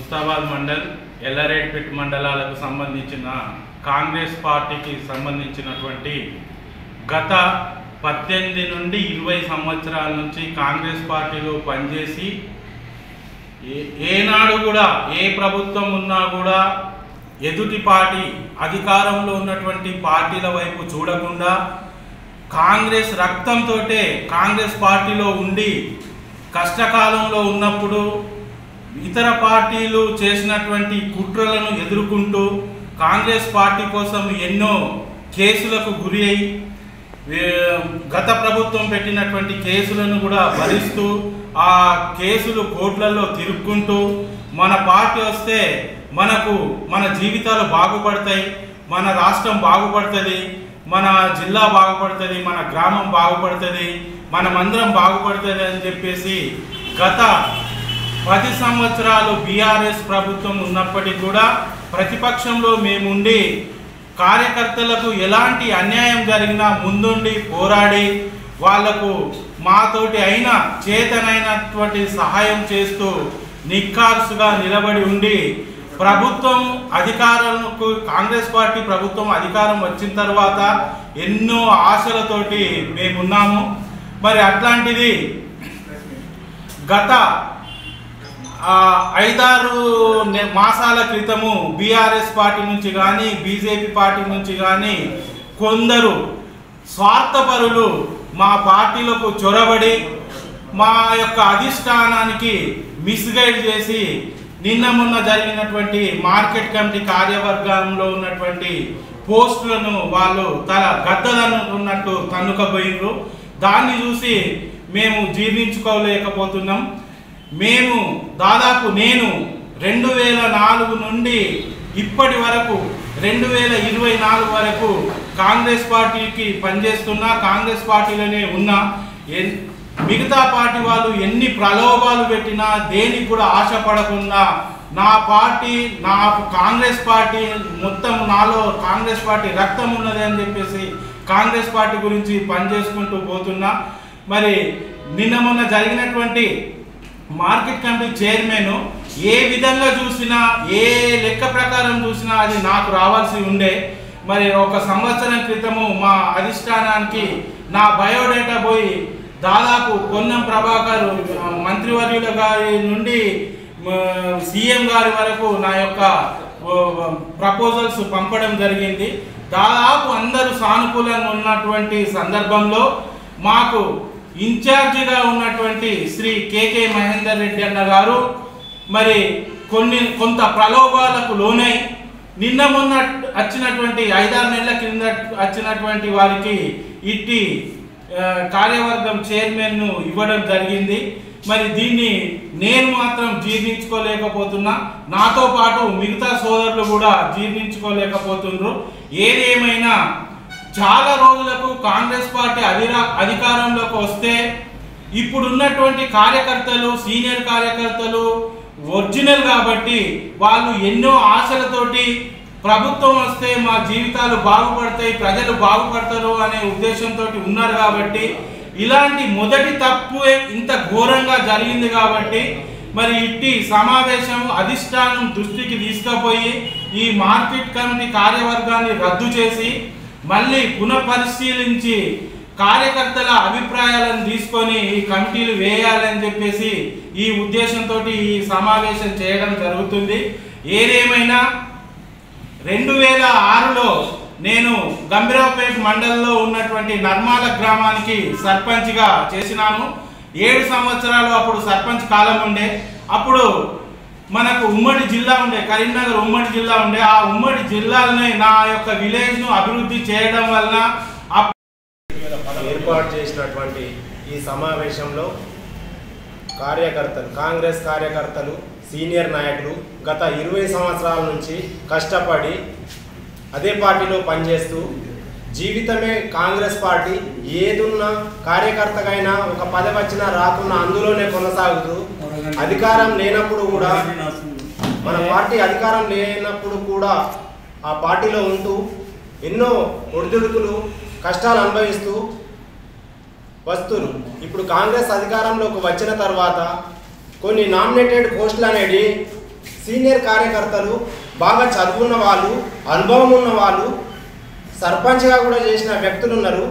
ముస్తాబాద్ మండల్ ఎల్లారెడ్డిపేట మండలాలకు సంబంధించిన కాంగ్రెస్ పార్టీకి సంబంధించినటువంటి గత 18 నుండి 20 సంవత్సరాల నుంచి కాంగ్రెస్ పార్టీలో పనిచేసి ఏనాడు కూడా ఏ ప్రభుత్వం ఉన్నా కూడా ఎదుటి పార్టీ అధికారంలో ఉన్నటువంటి పార్టీల వైపు చూడకుండా కాంగ్రెస్ రక్తంతో కాంగ్రెస్ పార్టీలో ఉండి కష్టకాలంలో ఉన్నప్పుడు ఇతర పార్టీలు చేసినటువంటి కుట్రలను ఎదుర్కొంటూ కాంగ్రెస్ పార్టీ కోసం ఎన్నో కేసులకు గురి అయి గత ప్రభుత్వం పెట్టినటువంటి కేసులను కూడా భరిస్తూ ఆ కేసులు కోర్టులలో తిరుక్కుంటూ మన పార్టీ వస్తే మన జీవితాలు బాగుపడతాయి, మన రాష్ట్రం బాగుపడుతుంది, మన జిల్లా బాగుపడుతుంది, మన గ్రామం బాగుపడుతుంది, మనమందరం బాగుపడుతుంది అని చెప్పేసి గత 10 సంవత్సరాలు బీఆర్ఎస్ ప్రభుత్వం ఉన్నప్పటికీ కూడా ప్రతిపక్షంలో మేముండి కార్యకర్తలకు ఎలాంటి అన్యాయం జరిగినా ముందుండి పోరాడి వాళ్లకు మాతోటి అయిన చేతనైనటువంటి సహాయం చేస్తూ నిఖార్సుగా నిలబడి ఉండి ప్రభుత్వం అధికారాలకు కాంగ్రెస్ పార్టీ ప్రభుత్వం అధికారం వచ్చిన తర్వాత ఎన్నో ఆశలతోటి మేమున్నాము. మరి అట్లాంటిది గత 5-6 మాసాల క్రితము బీఆర్ఎస్ పార్టీ నుంచి కానీ బీజేపీ పార్టీ నుంచి కానీ కొందరు స్వార్థపరులు మా పార్టీలకు చొరబడి మా యొక్క అధిష్టానానికి మిస్గైడ్ చేసి నిన్న మొన్న జరిగినటువంటి మార్కెట్ కమిటీ కార్యవర్గంలో ఉన్నటువంటి పోస్టులను వాళ్ళు తల గద్దలనుకున్నట్టు తన్నుకపోయినారు. దాన్ని చూసి మేము జీర్ణించుకోలేకపోతున్నాం. మేము దాదాపు నేను 2004 నుండి ఇప్పటి వరకు 2024 వరకు కాంగ్రెస్ పార్టీకి పనిచేస్తున్నా, కాంగ్రెస్ పార్టీలోనే ఉన్నా. మిగతా పార్టీ వాళ్ళు ఎన్ని ప్రలోభాలు పెట్టినా దేనికి కూడా ఆశపడకుండా నా పార్టీ కాంగ్రెస్ పార్టీ మొత్తం నాలో కాంగ్రెస్ పార్టీ రక్తం ఉన్నది అని చెప్పేసి కాంగ్రెస్ పార్టీ గురించి పనిచేసుకుంటూ పోతున్నా. మరి నిన్న మొన్న జరిగినటువంటి మార్కెట్ కమిటీ చైర్మన్ ఏ విధంగా చూసినా ఏ లెక్క ప్రకారం చూసినా అది నాకు రావాల్సి ఉండే. మరి 1 సంవత్సరం క్రితము మా అధిష్టానానికి నా బయోడేటా పోయి దాదాపు పొన్నం ప్రభాకర్ మంత్రివర్యుల గారి నుండి సీఎం గారి వరకు నా యొక్క ప్రపోజల్స్ పంపడం జరిగింది. దాదాపు అందరూ సానుకూలంగా ఉన్నటువంటి సందర్భంలో మాకు ఇన్ఛార్జిగా ఉన్నటువంటి శ్రీ కేకే మహేందర్ రెడ్డి అన్న గారు మరి కొంత ప్రలోభాలకు లోనై నిన్న మొన్న వచ్చినటువంటి 5-6 నెలల కింద వచ్చినటువంటి వారికి ఇట్టి కార్యవర్గం చైర్మన్ను ఇవ్వడం జరిగింది. మరి దీన్ని నేను మాత్రం జీర్ణించుకోలేకపోతున్నా, నాతో పాటు మిగతా సోదరులు కూడా జీర్ణించుకోలేకపోతున్నారు. ఏదేమైనా చాలా రోజులకు కాంగ్రెస్ పార్టీ అధికారంలోకి వస్తే ఇప్పుడున్నటువంటి కార్యకర్తలు సీనియర్ కార్యకర్తలు ఒరిజినల్ కాబట్టి వాళ్ళు ఎన్నో ఆశలతోటి ప్రభుత్వం వస్తే మా జీవితాలు బాగుపడతాయి, ప్రజలు బాగుపడతారు అనే ఉద్దేశంతో ఉన్నారు. కాబట్టి ఇలాంటి మొదటి తప్పు ఇంత ఘోరంగా జరిగింది కాబట్టి మరి ఇట్టి సమావేశం అధిష్టానం దృష్టికి తీసుకుపోయి ఈ మార్కెట్ కమిటీ కార్యవర్గాన్ని రద్దు చేసి మళ్ళీ పునఃపరిశీలించి కార్యకర్తల అభిప్రాయాలను తీసుకొని ఈ కమిటీలు వేయాలని చెప్పేసి ఈ ఉద్దేశంతో ఈ సమావేశం చేయడం జరుగుతుంది. ఏదేమైనా 2006లో నేను గంభీరావుపేట మండలంలో ఉన్నటువంటి నర్మాల గ్రామానికి సర్పంచ్గా చేసినాను. 7 సంవత్సరాలు అప్పుడు సర్పంచ్ కాలం ఉండే. అప్పుడు మనకు ఉమ్మడి జిల్లా ఉండే, కరీంనగర్ ఉమ్మడి జిల్లా ఉండే. ఆ ఉమ్మడి జిల్లాలోనే నా యొక్క విలేజ్ను అభివృద్ధి చేయడం వలన ఏర్పాటు చేసినటువంటి ఈ సమావేశంలో కాంగ్రెస్ కార్యకర్తలు సీనియర్ నాయకులు గత 20 సంవత్సరాల నుంచి కష్టపడి అదే పార్టీలో పనిచేస్తూ జీవితమే కాంగ్రెస్ పార్టీ ఏదున్నా కార్యకర్తకైనా ఒక పదవి వచ్చినా రాకున్నా అందులోనే కొనసాగుతూ అధికారం లేనప్పుడు కూడా మన పార్టీ అధికారం లేనప్పుడు కూడా ఆ పార్టీలో ఉంటూ ఎన్నో ఒడిదుడుకులు కష్టాలు అనుభవిస్తూ వస్తురు. ఇప్పుడు కాంగ్రెస్ అధికారంలోకి వచ్చిన తర్వాత కొన్ని నామినేటెడ్ పోస్టులు అనేది సీనియర్ కార్యకర్తలు, బాగా చదువున్న వాళ్ళు, అనుభవం ఉన్న వాళ్ళు, సర్పంచ్గా కూడా చేసిన వ్యక్తులు ఉన్నారు.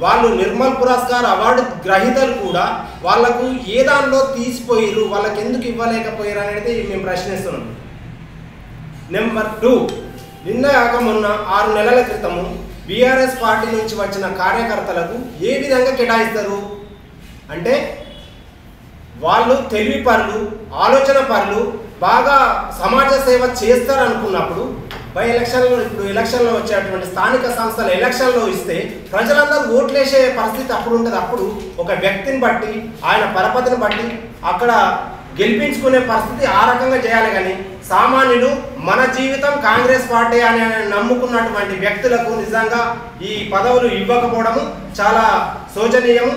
వాళ్ళు నిర్మల్ పురస్కార్ అవార్డు గ్రహీతలు కూడా వాళ్ళకు ఏ దానిలో తీసిపోయారు, వాళ్ళకి ఎందుకు ఇవ్వలేకపోయారు అనేది మేము ప్రశ్నిస్తున్నాం. నెంబర్ 2, నిన్న కాక మొన్న 6 నెలల క్రితము బీఆర్ఎస్ పార్టీ నుంచి వచ్చిన కార్యకర్తలకు ఏ విధంగా కేటాయిస్తారు అంటే, వాళ్ళు తెలివి పరులు, ఆలోచన పరులు, బాగా సమాజ సేవ చేస్తారనుకున్నప్పుడు బై ఎలక్షన్లో, ఇప్పుడు ఎలక్షన్లో వచ్చేటువంటి స్థానిక సంస్థల ఎలక్షన్లో ఇస్తే ప్రజలందరూ ఓట్లేసే పరిస్థితి అప్పుడు ఉంటుంది. అప్పుడు ఒక వ్యక్తిని బట్టి, ఆయన పరపతిని బట్టి అక్కడ గెలిపించుకునే పరిస్థితి ఆ రకంగా చేయాలి. కానీ సామాన్యులు మన జీవితం కాంగ్రెస్ పార్టీ అని నమ్ముకున్నటువంటి వ్యక్తులకు నిజంగా ఈ పదవులు ఇవ్వకపోవడము చాలా శోచనీయము.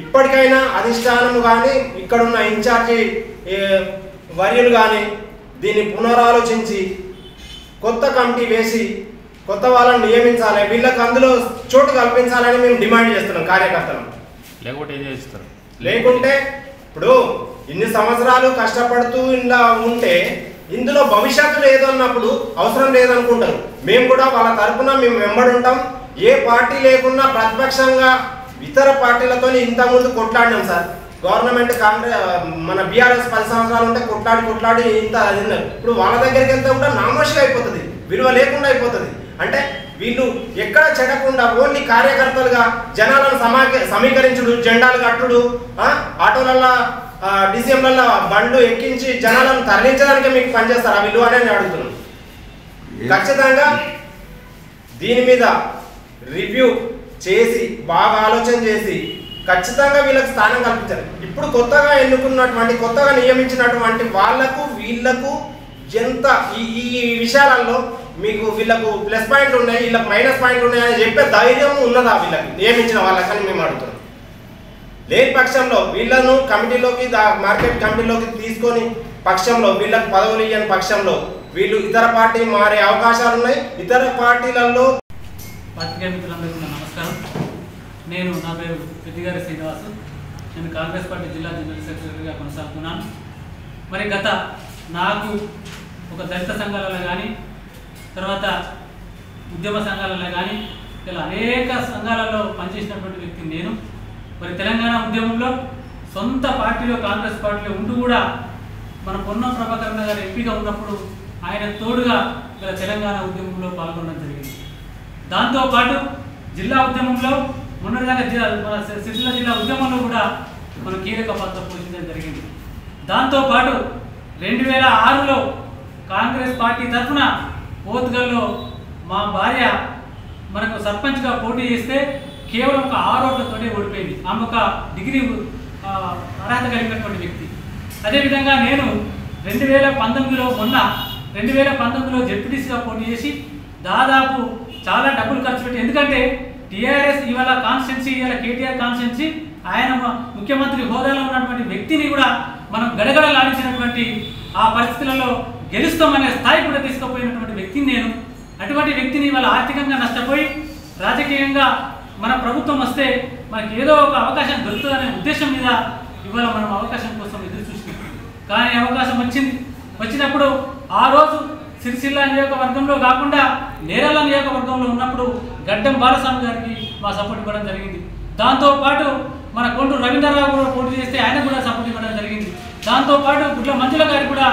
ఇప్పటికైనా అధిష్టానము కానీ, ఇక్కడున్న ఇన్ఛార్జి వర్యులు కానీ దీన్ని పునరాలోచించి కొత్త కమిటీ వేసి కొత్త వాళ్ళని నియమించాలి, వీళ్ళకి అందులో చోటు కల్పించాలని మేము డిమాండ్ చేస్తున్నాం కార్యకర్తలు. లేకుంటే ఏం చేస్తారు? లేకుంటే ఇప్పుడు ఇన్ని సంవత్సరాలు కష్టపడుతూ ఇలా ఉంటే ఇందులో భవిష్యత్తు లేదు అన్నప్పుడు అవసరం లేదనుకుంటారు. మేము కూడా వాళ్ళ తరఫున మేము వెంబడి ఉంటాం. ఏ పార్టీ లేకున్నా ప్రతిపక్షంగా ఇతర పార్టీలతో ఇంతకుముందు కొట్లాడినాం సార్. గవర్నమెంట్ కాంగ్రెస్ మన బీఆర్ఎస్ 10 సంవత్సరాలు ఉంటే కొట్లాడి ఇంత తిన్నారు. ఇప్పుడు వాళ్ళ దగ్గరికి వెళ్తే కూడా నామోషిగా అయిపోతుంది, విలువ లేకుండా అయిపోతుంది. అంటే వీళ్ళు ఎక్కడ చెడకుండా ఓన్లీ కార్యకర్తలుగా జనాలను సమీకరించుడు, జెండాలు కట్టుడు, ఆటోలలో డిసిఎంలలో బండ్లు ఎక్కించి జనాలను తరలించడానికి మీకు పనిచేస్తారు వీళ్ళు అని నేను అడుగుతున్నాను. ఖచ్చితంగా దీని మీద రివ్యూ చేసి బాగా ఆలోచన చేసి ఖచ్చితంగా వీళ్ళకి స్థానం కల్పించాలి. ఇప్పుడు కొత్తగా ఎన్నుకున్నటువంటి, కొత్తగా నియమించినటువంటి వాళ్లకు వీళ్లకు ఎంత ఈ విషయాలలో మీకు వీళ్ళకు ప్లస్ పాయింట్ ఉన్నాయి, వీళ్ళకి మైనస్ పాయింట్ ఉన్నాయి అని చెప్పే ధైర్యం ఉన్నదా వీళ్ళకి నియమించిన వాళ్ళకని మేము అడుగుతున్నాం. లేని పక్షంలో వీళ్ళను కమిటీలోకి, మార్కెట్ కమిటీలోకి తీసుకొని పక్షంలో, వీళ్ళకి పదవులు ఇయ్యని పక్షంలో వీళ్ళు ఇతర పార్టీ మారే అవకాశాలు ఉన్నాయి. ఇతర పార్టీలలో పత్రికా మిత్రులందరికీ నమస్కారం. నా పేరు పెద్దిగారి శ్రీనివాసు. నేను కాంగ్రెస్ పార్టీ జిల్లా జనరల్ సెక్రటరీగా కొనసాగుతున్నాను. మరి నాకు ఒక దళిత సంఘాలలో కానీ, తర్వాత ఉద్యమ సంఘాలలో కానీ, ఇలా అనేక సంఘాలలో పనిచేసినటువంటి వ్యక్తిని నేను. మరి తెలంగాణ ఉద్యమంలో సొంత పార్టీలో, కాంగ్రెస్ పార్టీలో ఉంటూ కూడా మన పొన్నం ప్రభాకరణ గారు ఎంపీగా ఉన్నప్పుడు ఆయన తోడుగా ఇలా తెలంగాణ ఉద్యమంలో పాల్గొనడం జరిగింది. దాంతోపాటు జిల్లా ఉద్యమంలో మొన్నటిదాకా మన సిరిసిల్ల జిల్లా ఉద్యమంలో కూడా మనం కీలక పాత్ర పోషించడం జరిగింది. దాంతోపాటు 2006లో కాంగ్రెస్ పార్టీ తరఫున పోతుగల్లో మా భార్య మనకు సర్పంచ్గా పోటీ చేస్తే కేవలం ఒక 6 ఓట్లతోనే ఓడిపోయింది. ఆమె ఒక డిగ్రీ అర్హత కలిగినటువంటి వ్యక్తి. అదేవిధంగా నేను 2019లో జెడ్పీటీసీగా పోటీ చేసి దాదాపు చాలా డబ్బులు ఖర్చు పెట్టి, ఎందుకంటే టీఆర్ఎస్ ఇవాళ కాన్స్టిట్యున్సీ, ఇవాళ కేటీఆర్ కాన్స్టిట్యున్సీ, ఆయన ముఖ్యమంత్రి హోదాలో ఉన్నటువంటి వ్యక్తిని కూడా మనం గడగడలాడించినటువంటి ఆ పరిస్థితులలో గెలుస్తామనే స్థాయి కూడా తీసుకుపోయినటువంటి వ్యక్తిని నేను. అటువంటి వ్యక్తిని ఇవాళ ఆర్థికంగా నష్టపోయి రాజకీయంగా మన ప్రభుత్వం వస్తే మనకి ఏదో ఒక అవకాశం దొరుకుతుందనే ఉద్దేశం మీద ఇవాళ మనం అవకాశం కోసం ఎదురు చూసినాం. కానీ అవకాశం వచ్చినప్పుడు ఆ రోజు సిరిసిల్ల నియోజకవర్గంలో కాకుండా నేరల నియోజకవర్గంలో ఉన్నప్పుడు గడ్డం బాలస్వామి గారికి మా సపోర్ట్ ఇవ్వడం జరిగింది. దాంతోపాటు మన కొండూరు రవీంద్రరావు కూడా పోటీ చేస్తే ఆయన కూడా సపోర్ట్ ఇవ్వడం జరిగింది. దాంతోపాటు గుడ్ల మంజుల గారికి కూడా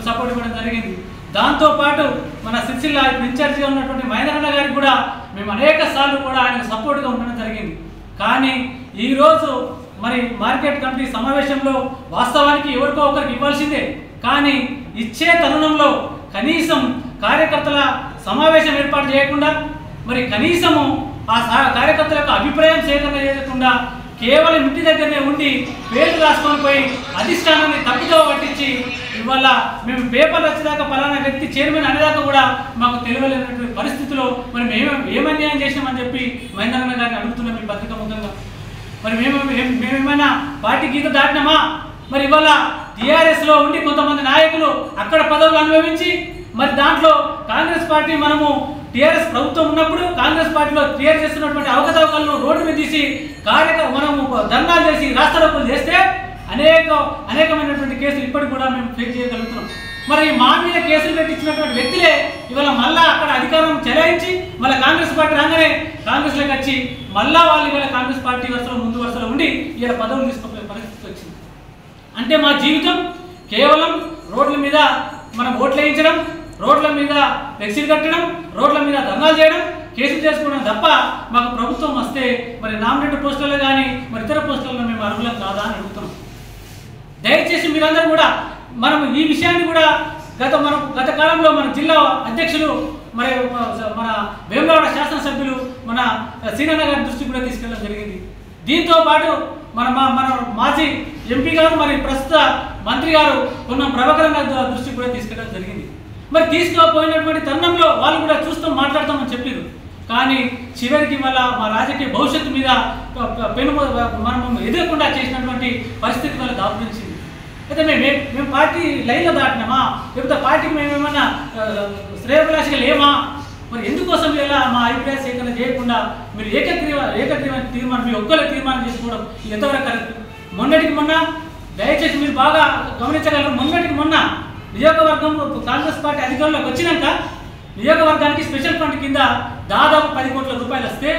సపోర్ట్ ఇవ్వడం జరిగింది. దాంతోపాటు మన సిరిసిల్ల ఇన్ఛార్జిగా ఉన్నటువంటి మహేంద్రన్న గారికి కూడా మేము అనేక సార్లు కూడా ఆయనకు సపోర్ట్గా ఉండడం జరిగింది. కానీ ఈరోజు మరి మార్కెట్ కమిటీ సమావేశంలో వాస్తవానికి ఎవరికో ఒకరికి ఇవ్వాల్సిందే, కానీ ఇచ్చే తరుణంలో కనీసం కార్యకర్తల సమావేశం ఏర్పాటు చేయకుండా, మరి కనీసము ఆ కార్యకర్తలకు అభిప్రాయం సేకరణ చేయకుండా కేవలం ఇంటి దగ్గరనే ఉండి పేర్లు రాసుకొని పోయి అధిష్టానాన్ని తప్పుదో పట్టించి ఇవాళ మేము పేపర్లు వచ్చేదాకా పలానా వ్యక్తి చైర్మన్ అనేదాకా కూడా మాకు తెలియలేనటువంటి పరిస్థితిలో మరి ఏమన్యాయం చేసినామని చెప్పి మహేంద్రన్న గారిని అడుగుతున్నాం ఈ పత్రిక ముఖంగా. మరి మేమేమైనా పార్టీ గీత దాటినామా? మరి ఇవాళ టీఆర్ఎస్లో ఉండి కొంతమంది నాయకులు అక్కడ పదవులు అనుభవించి, మరి దాంట్లో కాంగ్రెస్ పార్టీ మనము టీఆర్ఎస్ ప్రభుత్వం ఉన్నప్పుడు కాంగ్రెస్ పార్టీలో క్లియర్ చేస్తున్నటువంటి అవకతవకలను రోడ్డు మీద తీసి మనము ధర్నాలు చేసి రాస్తారోకోలు చేస్తే అనేకమైనటువంటి కేసులు ఇప్పటికి కూడా మేము ఫేస్ చేయగలుగుతున్నాం. మరి మా మీద కేసులు పెట్టించినటువంటి వ్యక్తులే ఇవాళ మళ్ళా అక్కడ అధికారం చెలాయించి మళ్ళీ కాంగ్రెస్ పార్టీ రాగానే కాంగ్రెస్లోకి వచ్చి మళ్ళా వాళ్ళు ఇవాళ కాంగ్రెస్ పార్టీ వరుసలో ముందు వరుసలో ఉండి ఇలా పదవులు తీసుకోలే పరిస్థితి వచ్చింది. అంటే మా జీవితం కేవలం రోడ్ల మీద మనం ఓట్లు వేయించడం, రోడ్ల మీద ఫ్లెక్సీలు కట్టడం, రోడ్ల మీద ధర్నాలు చేయడం, కేసులు చేసుకోవడం తప్ప మాకు ప్రభుత్వం వస్తే మరి నామినేటెడ్ పోస్టులలో కానీ మరి ఇతర పోస్టులలో మేము అర్హులం కాదా అని అడుగుతున్నాం. దయచేసి మీరందరూ కూడా మనం ఈ విషయాన్ని కూడా గత కాలంలో మన జిల్లా అధ్యక్షులు మరి మన వేములవాడ శాసనసభ్యులు మన సీనన్న గారి దృష్టికి కూడా తీసుకెళ్ళడం జరిగింది. దీంతో పాటు మన మాజీ ఎంపీ గారు మరి ప్రస్తుత మంత్రి గారు పొన్నం ప్రభాకర్ గారి దృష్టికి కూడా తీసుకెళ్ళడం జరిగింది. మరి తీసుకుపోయినటువంటి తరుణంలో వాళ్ళు కూడా చూస్తాం మాట్లాడతామని చెప్పారు. కానీ చివరికి వల్ల మా రాజకీయ భవిష్యత్తు మీద మనం ఎదురకుండా చేసినటువంటి పరిస్థితి వల్ల దాపురించింది. అయితే మేము పార్టీ లైన్లో దాటినామా, లేకపోతే పార్టీకి మేమేమన్నా శ్రేయభిలాషిగా లేమా? మరి ఎందుకోసం ఇలా మా అభిప్రాయ సేకరణ చేయకుండా మీరు ఏకగ్రీవ తీర్మానం మీ ఒక్కరే తీర్మానం చేసుకోవడం ఇది ఎంతవరకు కరెక్ట్? మొన్నటికి మొన్న దయచేసి మీరు బాగా గమనించగలరు. మొన్నటికి మొన్న నియోజకవర్గం కాంగ్రెస్ పార్టీ అధికారంలోకి వచ్చినాక నియోజకవర్గానికి స్పెషల్ ఫండ్ కింద దాదాపు 10 కోట్ల రూపాయలు వస్తే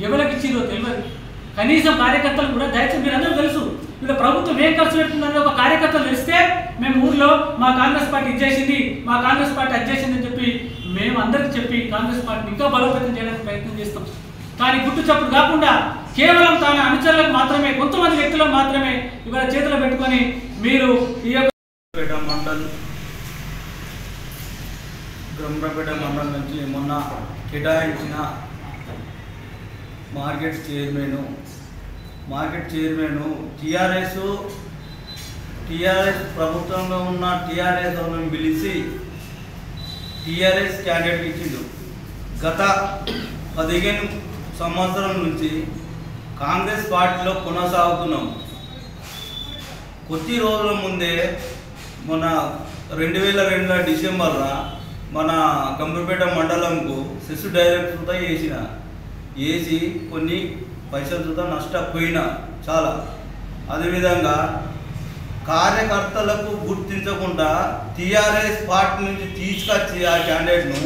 ఎవరికి ఇచ్చిందో తెలియదు. కనీసం కార్యకర్తలు కూడా దయచేసి మీరు అందరూ తెలుసు ఇలా ప్రభుత్వం ఏం ఖర్చు పెడుతుందో ఒక కార్యకర్తలు తెలిస్తే మేము ఊర్లో మా కాంగ్రెస్ పార్టీ ఇచ్చేసింది, మా కాంగ్రెస్ పార్టీ అచ్చేసింది అని చెప్పి మేము అందరికి చెప్పి కాంగ్రెస్ పార్టీని ఇంకా బలోపేతం చేయడానికి ప్రయత్నం చేస్తాం. కానీ గుట్టు చప్పుడు కాకుండా కేవలం తన అనుచరులకు మాత్రమే, కొంతమంది వ్యక్తులకు మాత్రమే ఇవాళ చేతిలో పెట్టుకొని మీరు ఈ గంభీరపేట మండలం నుంచి మొన్న కేటాయించిన మార్కెట్ చైర్మన్ టీఆర్ఎస్ ప్రభుత్వంలో ఉన్న టీఆర్ఎస్ వాళ్ళని పిలిచి టీఆర్ఎస్ క్యాండిడేట్ ఇచ్చిండు. గత 15 సంవత్సరం నుంచి కాంగ్రెస్ పార్టీలో కొనసాగుతున్నాం. కొద్ది రోజుల ముందే మన 2002 డిసెంబర్లో మన గంభీరపేట మండలంకు సెస్ డైరెక్టర్తో వేసి కొన్ని పైసలతో నష్టపోయినా చాలా. అదేవిధంగా కార్యకర్తలకు గుర్తించకుండా టీఆర్ఎస్ పార్టీ నుంచి తీసుకొచ్చి ఆ క్యాండిడేట్ను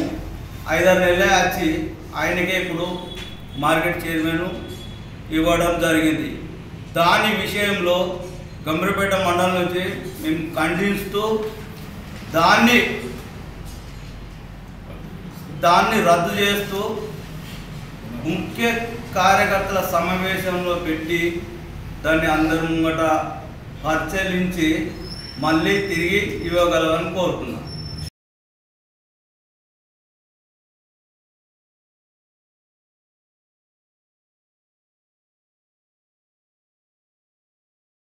5-6 నెలలే వచ్చి ఆయనకే ఇప్పుడు మార్కెట్ చైర్మన్ ఇవ్వడం జరిగింది. దాని విషయంలో గంభీరపేట మండలం నుంచి మేము ఖండిస్తూ దాన్ని రద్దు చేస్తూ ముఖ్య కార్యకర్తల సమావేశంలో పెట్టి దాన్ని అందరి ముంగట పరిశీలించి మళ్ళీ తిరిగి ఇవ్వగలమని కోరుతున్నాం.